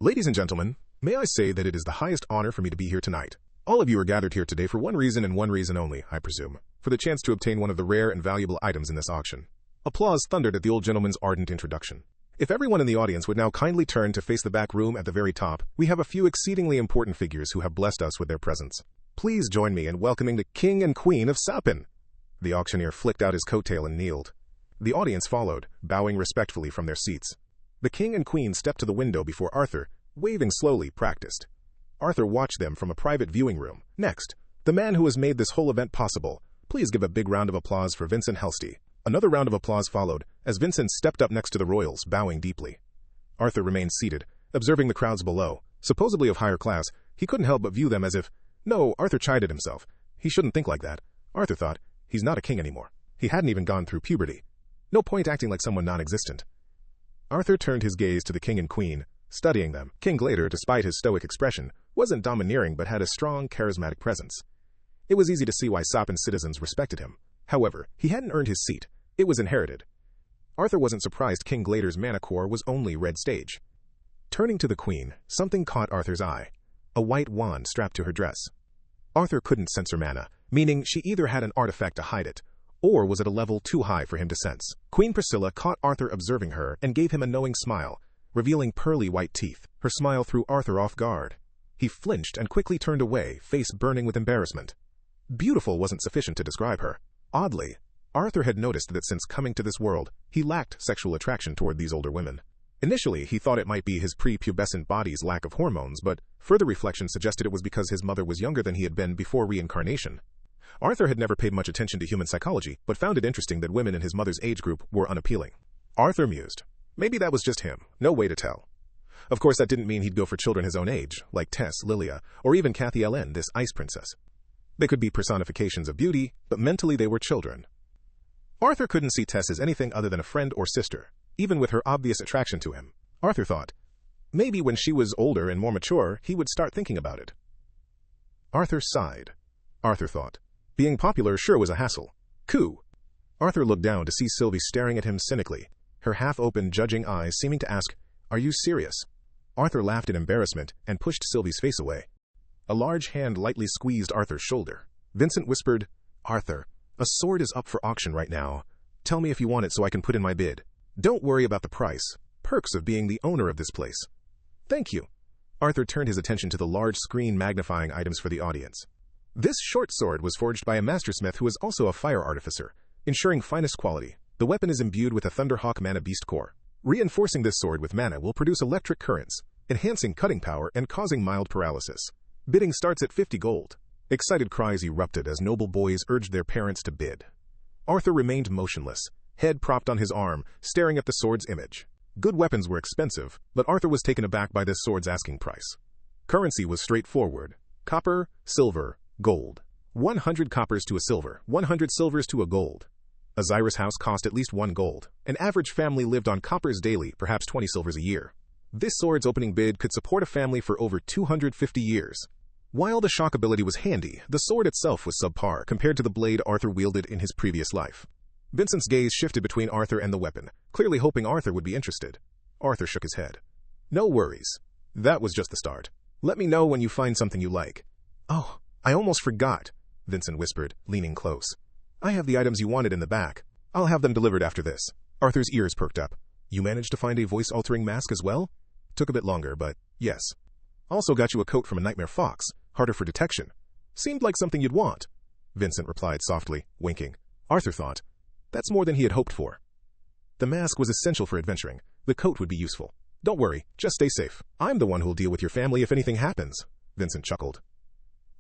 Ladies and gentlemen, may I say that it is the highest honor for me to be here tonight. All of you are gathered here today for one reason and one reason only, I presume, for the chance to obtain one of the rare and valuable items in this auction. Applause thundered at the old gentleman's ardent introduction. If everyone in the audience would now kindly turn to face the back room at the very top, we have a few exceedingly important figures who have blessed us with their presence. Please join me in welcoming the King and Queen of Sapin. The auctioneer flicked out his coattail and kneeled. The audience followed, bowing respectfully from their seats. The King and Queen stepped to the window before Arthur, waving slowly, practiced. Arthur watched them from a private viewing room. Next, the man who has made this whole event possible. Please give a big round of applause for Vincent Helsty. Another round of applause followed, as Vincent stepped up next to the royals, bowing deeply. Arthur remained seated, observing the crowds below. Supposedly of higher class, he couldn't help but view them as if... No, Arthur chided himself. He shouldn't think like that. Arthur thought, he's not a king anymore. He hadn't even gone through puberty. No point acting like someone non-existent. Arthur turned his gaze to the King and Queen, studying them. King Glader, despite his stoic expression, wasn't domineering but had a strong, charismatic presence. It was easy to see why Sapin's citizens respected him. However, he hadn't earned his seat. It was inherited. Arthur wasn't surprised King Glader's mana core was only red stage. Turning to the Queen, something caught Arthur's eye. A white wand strapped to her dress. Arthur couldn't sense her mana, meaning she either had an artifact to hide it, or was at a level too high for him to sense. Queen Priscilla caught Arthur observing her and gave him a knowing smile, revealing pearly white teeth. Her smile threw Arthur off guard. He flinched and quickly turned away, face burning with embarrassment. Beautiful wasn't sufficient to describe her. Oddly, Arthur had noticed that since coming to this world, he lacked sexual attraction toward these older women. Initially, he thought it might be his prepubescent body's lack of hormones, but further reflection suggested it was because his mother was younger than he had been before reincarnation. Arthur had never paid much attention to human psychology, but found it interesting that women in his mother's age group were unappealing. Arthur mused. Maybe that was just him, no way to tell. Of course, that didn't mean he'd go for children his own age, like Tess, Lilia, or even Kathy Ellen, this ice princess. They could be personifications of beauty, but mentally they were children. Arthur couldn't see Tess as anything other than a friend or sister, even with her obvious attraction to him. Arthur thought, maybe when she was older and more mature, he would start thinking about it. Arthur sighed. Arthur thought, being popular sure was a hassle. Coo! Arthur looked down to see Sylvie staring at him cynically, her half-open, judging eyes seeming to ask, are you serious? Arthur laughed in embarrassment and pushed Sylvie's face away. A large hand lightly squeezed Arthur's shoulder. Vincent whispered, Arthur, a sword is up for auction right now. Tell me if you want it so I can put in my bid. Don't worry about the price. Perks of being the owner of this place. Thank you. Arthur turned his attention to the large screen magnifying items for the audience. This short sword was forged by a mastersmith who is also a fire artificer, ensuring finest quality. The weapon is imbued with a Thunderhawk mana beast core. Reinforcing this sword with mana will produce electric currents, enhancing cutting power and causing mild paralysis. Bidding starts at 50 gold. Excited cries erupted as noble boys urged their parents to bid. Arthur remained motionless, head propped on his arm, staring at the sword's image. Good weapons were expensive, but Arthur was taken aback by this sword's asking price. Currency was straightforward. Copper, silver, gold. 100 coppers to a silver, 100 silvers to a gold. A Xyrus house cost at least 1 gold. An average family lived on coppers daily, perhaps 20 silvers a year. This sword's opening bid could support a family for over 250 years. While the shock ability was handy, the sword itself was subpar compared to the blade Arthur wielded in his previous life. Vincent's gaze shifted between Arthur and the weapon, clearly hoping Arthur would be interested. Arthur shook his head. No worries. That was just the start. Let me know when you find something you like. Oh, I almost forgot, Vincent whispered, leaning close. I have the items you wanted in the back. I'll have them delivered after this. Arthur's ears perked up. You managed to find a voice-altering mask as well? Took a bit longer, but yes. Also got you a coat from a nightmare fox, harder for detection. Seemed like something you'd want, Vincent replied softly, winking. Arthur thought, that's more than he had hoped for. The mask was essential for adventuring. The coat would be useful. Don't worry, just stay safe. I'm the one who'll deal with your family if anything happens, Vincent chuckled.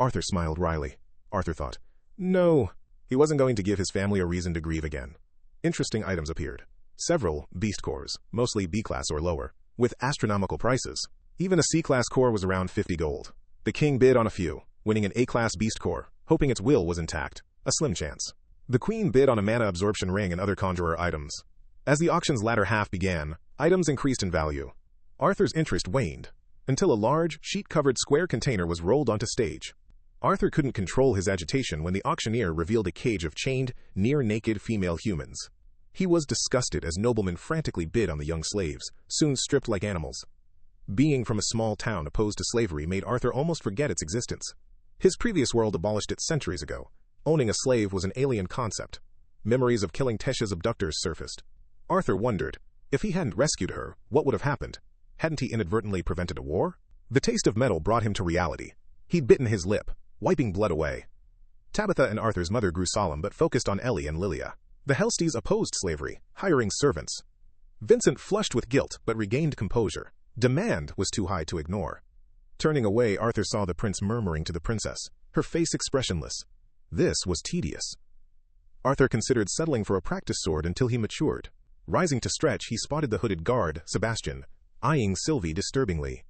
Arthur smiled wryly. Arthur thought, no, he wasn't going to give his family a reason to grieve again. Interesting items appeared. Several beast cores, mostly B-class or lower, with astronomical prices. Even a C-class core was around 50 gold. The king bid on a few, winning an A-class beast core, hoping its will was intact. A slim chance. The queen bid on a mana absorption ring and other conjurer items. As the auction's latter half began, items increased in value. Arthur's interest waned, until a large, sheet-covered square container was rolled onto stage. Arthur couldn't control his agitation when the auctioneer revealed a cage of chained, near-naked female humans. He was disgusted as noblemen frantically bid on the young slaves, soon stripped like animals. Being from a small town opposed to slavery made Arthur almost forget its existence. His previous world abolished it centuries ago. Owning a slave was an alien concept. Memories of killing Tesh's abductors surfaced. Arthur wondered, if he hadn't rescued her, what would have happened? Hadn't he inadvertently prevented a war? The taste of metal brought him to reality. He'd bitten his lip, wiping blood away. Tabitha and Arthur's mother grew solemn but focused on Ellie and Lilia. The Helsties opposed slavery, hiring servants. Vincent flushed with guilt but regained composure. Demand was too high to ignore. Turning away, Arthur saw the prince murmuring to the princess, her face expressionless. This was tedious. Arthur considered settling for a practice sword until he matured. Rising to stretch, he spotted the hooded guard, Sebastian, eyeing Sylvie disturbingly.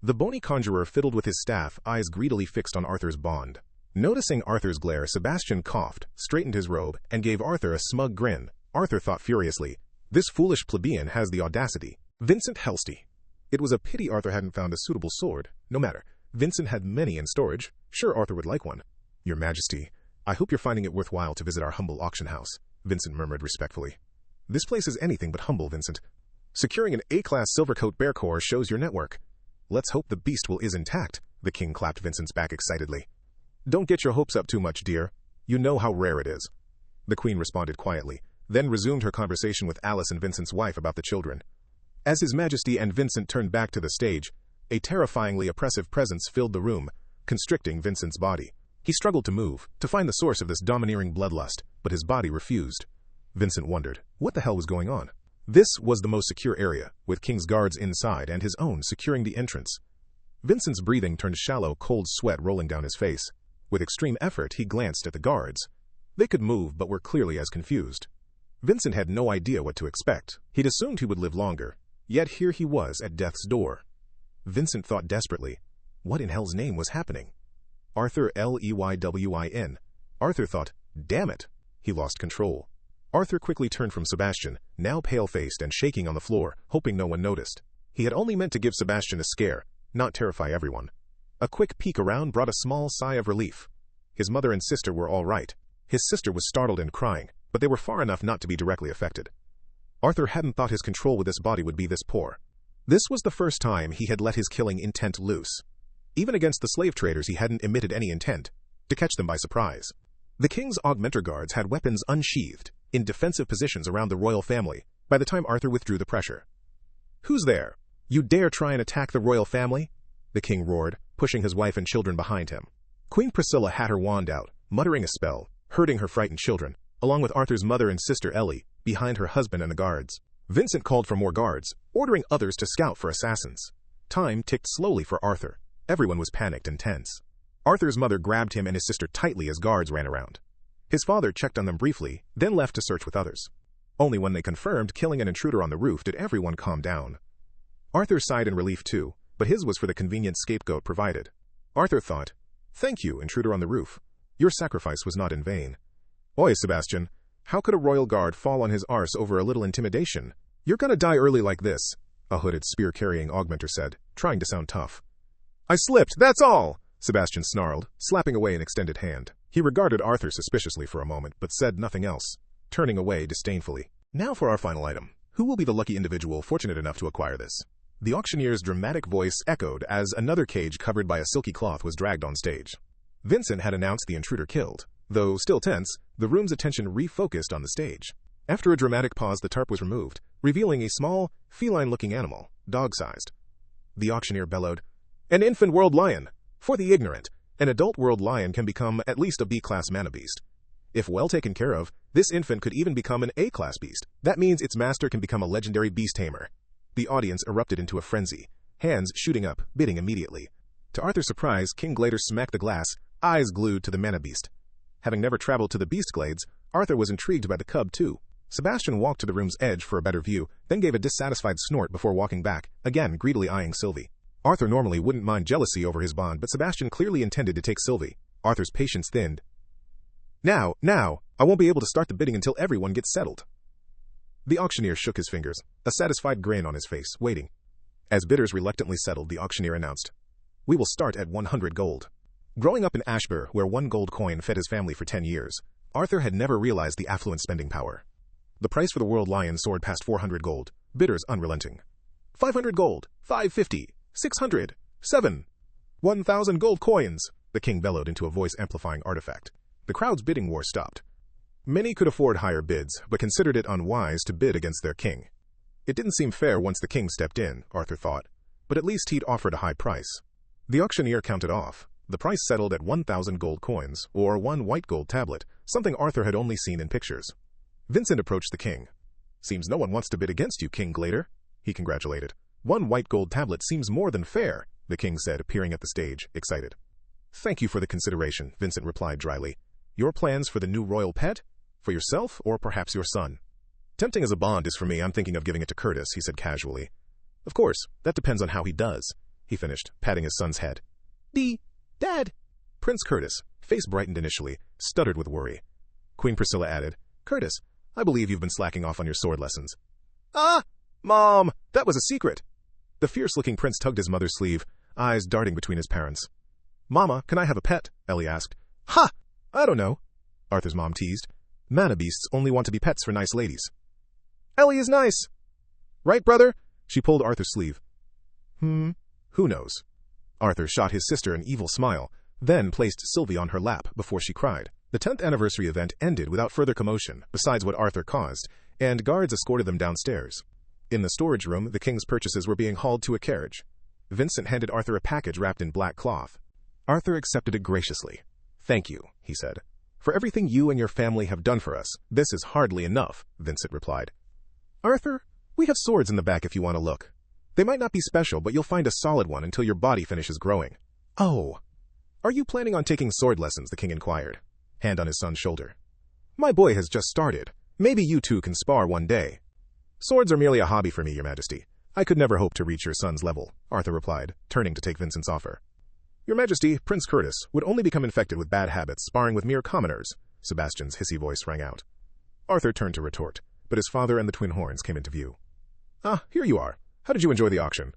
The bony conjurer fiddled with his staff, eyes greedily fixed on Arthur's bond. Noticing Arthur's glare, Sebastian coughed, straightened his robe, and gave Arthur a smug grin. Arthur thought furiously, this foolish plebeian has the audacity. Vincent Helsty. It was a pity Arthur hadn't found a suitable sword. No matter. Vincent had many in storage. Sure, Arthur would like one. Your Majesty, I hope you're finding it worthwhile to visit our humble auction house, Vincent murmured respectfully. This place is anything but humble, Vincent. Securing an A-class Silvercoat bear core shows your network. Let's hope the beast will is intact, the king clapped Vincent's back excitedly. Don't get your hopes up too much, dear. You know how rare it is. The queen responded quietly, then resumed her conversation with Alice and Vincent's wife about the children. As His Majesty and Vincent turned back to the stage, a terrifyingly oppressive presence filled the room, constricting Vincent's body. He struggled to move, to find the source of this domineering bloodlust, but his body refused. Vincent wondered, what the hell was going on? This was the most secure area, with King's guards inside and his own securing the entrance. Vincent's breathing turned shallow, cold sweat rolling down his face. With extreme effort, he glanced at the guards. They could move, but were clearly as confused. Vincent had no idea what to expect. He'd assumed he would live longer, yet here he was at death's door. Vincent thought desperately, what in hell's name was happening? Arthur Leywin. Arthur thought, damn it. He lost control. Arthur quickly turned from Sebastian, now pale-faced and shaking on the floor, hoping no one noticed. He had only meant to give Sebastian a scare, not terrify everyone. A quick peek around brought a small sigh of relief. His mother and sister were all right. His sister was startled and crying, but they were far enough not to be directly affected. Arthur hadn't thought his control with this body would be this poor. This was the first time he had let his killing intent loose. Even against the slave traders he hadn't emitted any intent, to catch them by surprise. The king's augmenter guards had weapons unsheathed, in defensive positions around the royal family, by the time Arthur withdrew the pressure. Who's there? You dare try and attack the royal family? The king roared, pushing his wife and children behind him. Queen Priscilla had her wand out, muttering a spell, herding her frightened children, along with Arthur's mother and sister Ellie, behind her husband and the guards. Vincent called for more guards, ordering others to scout for assassins. Time ticked slowly for Arthur. Everyone was panicked and tense. Arthur's mother grabbed him and his sister tightly as guards ran around. His father checked on them briefly, then left to search with others. Only when they confirmed killing an intruder on the roof did everyone calm down. Arthur sighed in relief too, but his was for the convenient scapegoat provided. Arthur thought, thank you, intruder on the roof. Your sacrifice was not in vain. Oi, Sebastian, how could a royal guard fall on his arse over a little intimidation? You're gonna die early like this, a hooded spear-carrying augmenter said, trying to sound tough. I slipped, that's all, Sebastian snarled, slapping away an extended hand. He regarded Arthur suspiciously for a moment, but said nothing else, turning away disdainfully. Now for our final item. Who will be the lucky individual fortunate enough to acquire this? The auctioneer's dramatic voice echoed as another cage covered by a silky cloth was dragged on stage. Vincent had announced the intruder killed. Though still tense, the room's attention refocused on the stage. After a dramatic pause, the tarp was removed, revealing a small, feline-looking animal, dog-sized. The auctioneer bellowed, an infant world lion! For the ignorant, an adult world lion can become at least a B-class mana beast. If well taken care of, this infant could even become an A-class beast. That means its master can become a legendary beast tamer. The audience erupted into a frenzy, hands shooting up, bidding immediately. To Arthur's surprise, King Glader smacked the glass, eyes glued to the mana beast. Having never traveled to the beast glades, Arthur was intrigued by the cub too. Sebastian walked to the room's edge for a better view, then gave a dissatisfied snort before walking back, again greedily eyeing Sylvie. Arthur normally wouldn't mind jealousy over his bond, but Sebastian clearly intended to take Sylvie. Arthur's patience thinned. Now, I won't be able to start the bidding until everyone gets settled. The auctioneer shook his fingers, a satisfied grin on his face, waiting. As bidders reluctantly settled, the auctioneer announced, we will start at 100 gold. Growing up in Ashbur, where 1 gold coin fed his family for 10 years, Arthur had never realized the affluent spending power. The price for the world lion soared past 400 gold, bidders unrelenting. 500 gold, 550, 600, 7, 1,000 gold coins, the king bellowed into a voice-amplifying artifact. The crowd's bidding war stopped. Many could afford higher bids, but considered it unwise to bid against their king. It didn't seem fair once the king stepped in, Arthur thought, but at least he'd offered a high price. The auctioneer counted off. The price settled at 1,000 gold coins, or 1 white gold tablet, something Arthur had only seen in pictures. Vincent approached the king. "Seems no one wants to bid against you, King Glader," he congratulated. "1 white gold tablet seems more than fair," the king said, appearing at the stage, excited. "Thank you for the consideration," Vincent replied dryly. "Your plans for the new royal pet? For yourself, or perhaps your son?" "Tempting as a bond is for me. I'm thinking of giving it to Curtis," he said casually. "Of course, that depends on how he does," he finished, patting his son's head. Dad!" Prince Curtis, face brightened initially, stuttered with worry. Queen Priscilla added, "Curtis, I believe you've been slacking off on your sword lessons." "Ah! Mom! That was a secret!" The fierce-looking prince tugged his mother's sleeve, eyes darting between his parents. "Mama, can I have a pet?" Ellie asked. "Ha! I don't know," Arthur's mom teased. "Mana beasts only want to be pets for nice ladies." "Ellie is nice." "Right, brother?" She pulled Arthur's sleeve. Who knows? Arthur shot his sister an evil smile, then placed Sylvie on her lap before she cried. The 10th anniversary event ended without further commotion, besides what Arthur caused, and guards escorted them downstairs. In the storage room, the king's purchases were being hauled to a carriage. Vincent handed Arthur a package wrapped in black cloth. Arthur accepted it graciously. "Thank you," he said. "For everything you and your family have done for us, this is hardly enough," Vincent replied. "Arthur, we have swords in the back if you want to look. They might not be special, but you'll find a solid one until your body finishes growing." "Oh, are you planning on taking sword lessons?" the king inquired, hand on his son's shoulder. "My boy has just started. Maybe you two can spar one day." "Swords are merely a hobby for me, Your Majesty. I could never hope to reach your son's level," Arthur replied, turning to take Vincent's offer. "Your Majesty, Prince Curtis would only become infected with bad habits sparring with mere commoners," Sebastian's hissy voice rang out. Arthur turned to retort, but his father and the twin horns came into view. "Ah, here you are. How did you enjoy the auction?"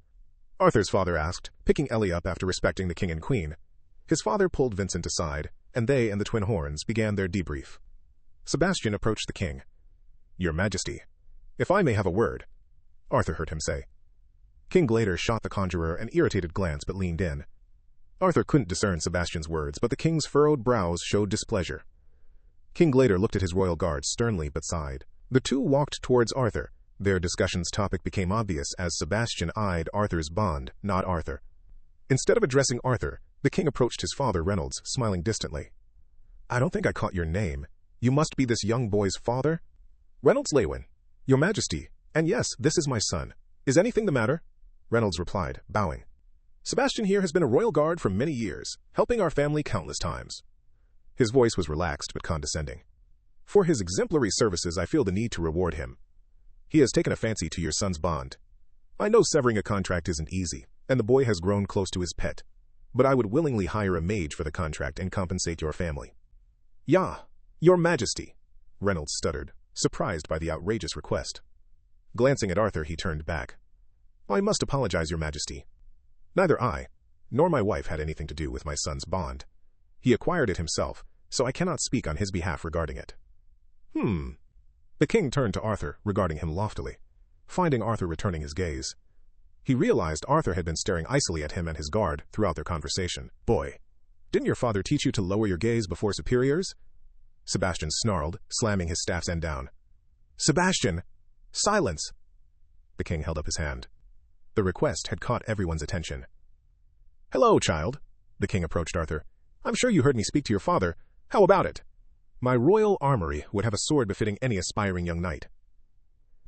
Arthur's father asked, picking Ellie up after respecting the king and queen. His father pulled Vincent aside, and they and the twin horns began their debrief. Sebastian approached the king. "Your Majesty, if I may have a word," Arthur heard him say. King Glader shot the conjurer an irritated glance but leaned in. Arthur couldn't discern Sebastian's words, but the king's furrowed brows showed displeasure. King Glader looked at his royal guards sternly but sighed. The two walked towards Arthur. Their discussion's topic became obvious as Sebastian eyed Arthur's bond, not Arthur. Instead of addressing Arthur, the king approached his father, Reynolds, smiling distantly. "I don't think I caught your name. You must be this young boy's father?" "Reynolds Lewin, Your Majesty, and yes, this is my son. Is anything the matter?" Reynolds replied, bowing. "Sebastian here has been a royal guard for many years, helping our family countless times." His voice was relaxed but condescending. "For his exemplary services, I feel the need to reward him. He has taken a fancy to your son's bond. I know severing a contract isn't easy, and the boy has grown close to his pet, but I would willingly hire a mage for the contract and compensate your family." "Yeah, Your Majesty," Reynolds stuttered, surprised by the outrageous request. Glancing at Arthur, he turned back. "I must apologize, Your Majesty. Neither I, nor my wife had anything to do with my son's bond. He acquired it himself, so I cannot speak on his behalf regarding it." The king turned to Arthur, regarding him loftily, finding Arthur returning his gaze. He realized Arthur had been staring icily at him and his guard throughout their conversation. "Boy, didn't your father teach you to lower your gaze before superiors?" Sebastian snarled, slamming his staff's end down. "Sebastian! Silence!" The king held up his hand. The request had caught everyone's attention. "Hello, child," the king approached Arthur. "I'm sure you heard me speak to your father. How about it? My royal armory would have a sword befitting any aspiring young knight."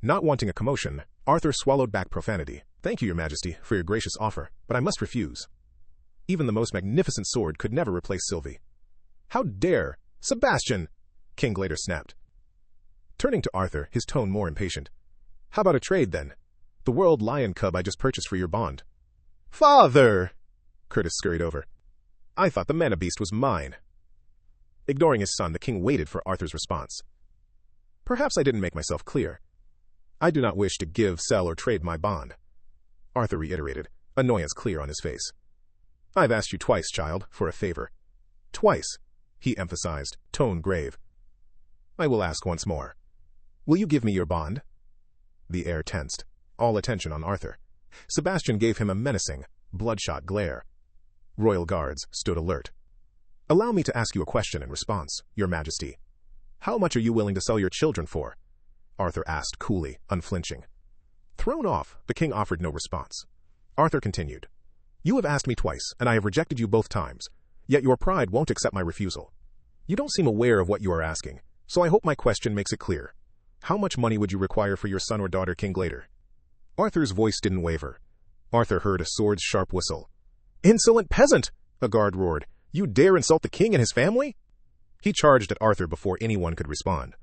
Not wanting a commotion, Arthur swallowed back profanity. "Thank you, Your Majesty, for your gracious offer, but I must refuse. Even the most magnificent sword could never replace Sylvie." "How dare! Sebastian!" King Glader snapped. Turning to Arthur, his tone more impatient. "How about a trade, then? The world lion cub I just purchased for your bond." "Father!" Curtis scurried over. "I thought the mana beast was mine." Ignoring his son, the king waited for Arthur's response. "Perhaps I didn't make myself clear. I do not wish to give, sell, or trade my bond," Arthur reiterated, annoyance clear on his face. "I've asked you twice, child, for a favor." "Twice," he emphasized, tone grave. "I will ask once more. Will you give me your bond?" The air tensed, all attention on Arthur. Sebastian gave him a menacing, bloodshot glare. Royal guards stood alert. "Allow me to ask you a question in response, Your Majesty. How much are you willing to sell your children for?" Arthur asked coolly, unflinching. Thrown off, the king offered no response. Arthur continued, "You have asked me twice, and I have rejected you both times, yet your pride won't accept my refusal. You don't seem aware of what you are asking, so I hope my question makes it clear. How much money would you require for your son or daughter, King Glader?" Arthur's voice didn't waver. Arthur heard a sword's sharp whistle. "Insolent peasant!" a guard roared. "You dare insult the king and his family?" He charged at Arthur before anyone could respond.